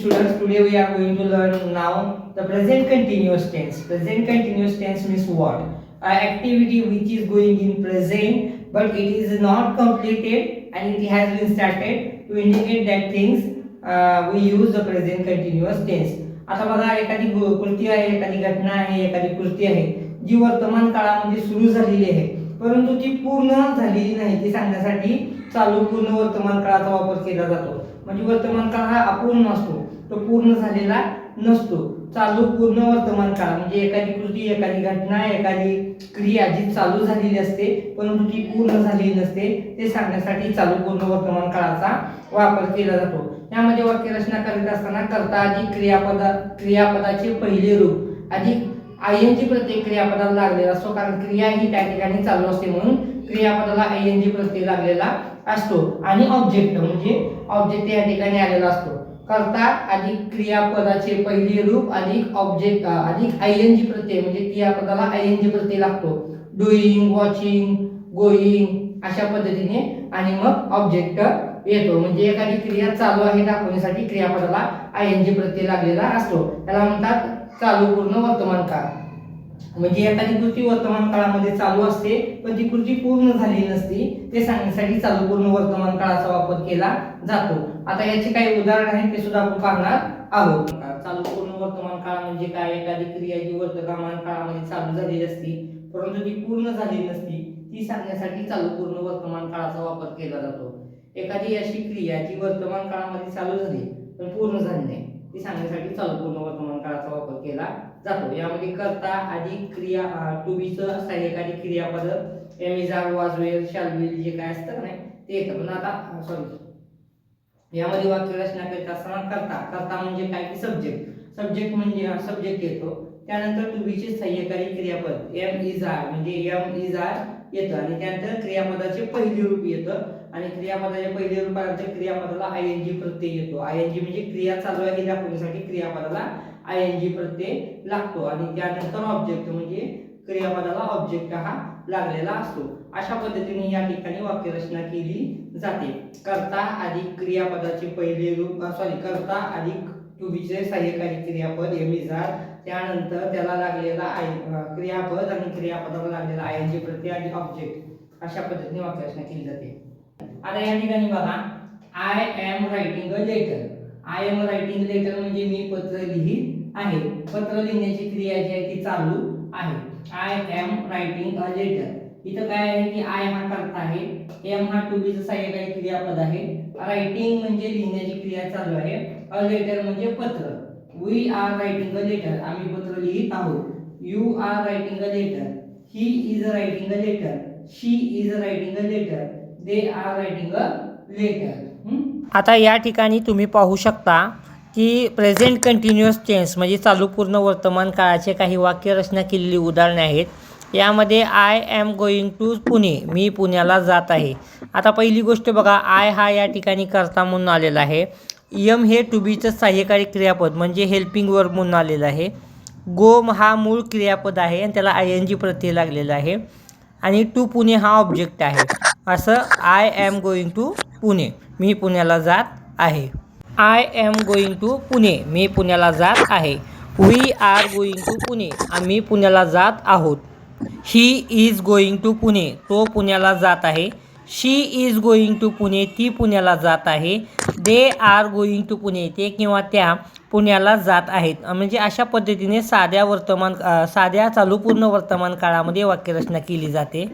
students, today we are going to learn now the present continuous tense. Present continuous tense means what? An activity which is going in present but it is not completed and it has been started. To indicate that things we use the present continuous tense. आता बघा एखादी कृती आहे, एखादी घटना आहे, एखादी कृती आहे जी वर्तमान काळामध्ये सुरू झालेली आहे परंतु ती पूर्ण झालेली नाही ती सांगण्यासाठी चालू पूर्ण वर्तमान काळाचा वापर केला जातो. म्हणजे वर्तमान काळ हा अपूर्ण असतो, तो पूर्ण झालेला नसतो. चालू पूर्ण वर्तमान काळ म्हणजे एखादी कृती, एखादी घटना, एखादी क्रिया जी चालू झालेली असते परंतु ती पूर्ण झालेली नसते ते सांगण्यासाठी चालू पूर्ण वर्तमान काळाचा वापर केला जातो. यामध्ये वाक्य रचना करीत असताना कर्ता अधिक क्रियापदाचे पहिले रूप अधिक आयएनजी प्रत्यय क्रियापदाला लागलेला असतो, कारण क्रिया ही त्या ठिकाणी चालू असते म्हणून क्रियापदाला आयएनजी प्रत्यय लागलेला असतो. आणि ऑब्जेक्ट म्हणजे ऑब्जेक्ट या ठिकाणी आलेला असतो. कर्ता अधिक क्रियापदाचे पहिले रूप अधिक ऑब्जेक्ट अधिक आयएनजी प्रत्यय म्हणजे क्रियापदाला आयएनजी प्रत्यय लागतो. डुईंग, वॉचिंग, गोईंग अशा पद्धतीने आणि मग ऑब्जेक्ट येतो. म्हणजे एखादी क्रिया चालू आहे दाखवण्यासाठी क्रियापदाला आयएनजी प्रत्यय लागलेला असतो. त्याला म्हणतात चालू पूर्ण वर्तमान काळ. म्हणजे एखादी कृती वर्तमान काळामध्ये चालू असते पण ती कृती पूर्ण झालेली नसते ते सांगण्यासाठी चालू पूर्ण वर्तमान काळाचा वापर केला जातो. आता याचे काही उदाहरण आहेत ते सुद्धा आपण पाहणार आहोत. चालू पूर्ण वर्तमान काळ म्हणजे काय? एखादी क्रिया जी वर्तमान काळामध्ये चालू झालेली असते परंतु ती पूर्ण झालेली नसते ती सांगण्यासाठी चालू पूर्ण वर्तमान काळाचा वापर केला जातो. एखादी अशी क्रिया जी वर्तमान काळामध्ये चालू झाली पण पूर्ण झाली नाही ती सांगण्यासाठी चालू पूर्ण वर्तमान काळाचा वापर केला जातो. यामध्ये कर्ता अधिक क्रिया टू बी चं सहाय्यकारी क्रियापद am is are, was, were, shall will जे काय असतं नाही ते येतं. पण आता सॉरी यामध्ये वाक्य रचना करीत असताना कर्ता म्हणजे काय की सब्जेक्ट म्हणजे सब्जेक्ट येतो. त्यानंतर टू बी चे सहाय्यकारी क्रियापद एम इज आर म्हणजे एम इज आर येतं आणि त्यानंतर क्रियापदाचे पहिले रूप येतं आणि क्रियापदाच्या पहिले रूपानंतर क्रियापदाला आयएनजी प्रत्यय येतो. आयएनजी म्हणजे क्रिया चालू आहे दाखवण्यासाठी क्रियापदाला आयएनजी प्रत्यय लागतो आणि त्यानंतर ऑब्जेक्ट म्हणजे क्रियापदाला ऑब्जेक्ट हा लागलेला असतो. अशा पद्धतीने या ठिकाणी वाक्यरचना केली जाते. कर्ता अधिक क्रियापदाचे पहिले रूप कर्ता अधिक टू बी चे सहाय्यकारी क्रियापद एम इज आर त्यानंतर त्याला लागलेला क्रियापद आणि क्रियापदाला लागलेला आयएनजी प्रत्यय आणि ऑब्जेक्ट अशा पद्धतीने वाक्यरचना केली जाते. आता या ठिकाणी बघा I am writing a letter. I am writing letter म्हणजे मी पत्र लिहित आहे. पत्र लिहिण्याची क्रिया जी आहे ती चालू आहे. I am writing a letter. इथं काय आहे की आय हा कर्ता आहे, एम हा टू बी चा सहाय्यकारी क्रियापद आहे, रायटिंग म्हणजे लिहिण्याची क्रिया चालू आहे, अ लेटर म्हणजे पत्र. We are writing a letter आम्ही पत्र लिहित आहोत. You are writing a letter. He is writing a letter. She is writing a letter. They are writing a letter. आता या ठिकाणी तुम्ही पाहू शकता की प्रेझेंट कंटिन्युअस टेन्स म्हणजे चालू पूर्ण वर्तमान काळाचे काही वाक्य रचना केलेली उदाहरणे आहेत. यामध्ये I am going to Pune मी पुण्याला जात आहे. आता पहिली गोष्ट बघा आय हा या ठिकाणी कर्ता म्हणून आलेला आहे. एम हे टू बीचं सहाय्यकारी क्रियापद म्हणजे हेल्पिंग वर्ब म्हणून आलेलं आहे. गो हा मूळ क्रियापद आहे आणि त्याला आयएनजी प्रत्यय लागलेला आहे आणि टू पुणे हा ऑब्जेक्ट आहे. असं I am going to Pune मी पुण्याला जात आहे. I am going to Pune मी पुण्याला जात आहे. We are going to Pune आम्ही पुण्याला जात आहोत. He is going to Pune तो पुण्याला जात आहे. She is going to Pune ती पुण्याला जात आहे. They are going to Pune ते किंवा त्या पुण्याला जात आहेत. म्हणजे अशा पद्धतीने साध्या चालू पूर्ण वर्तमान काळामध्ये वाक्यरचना केली जाते.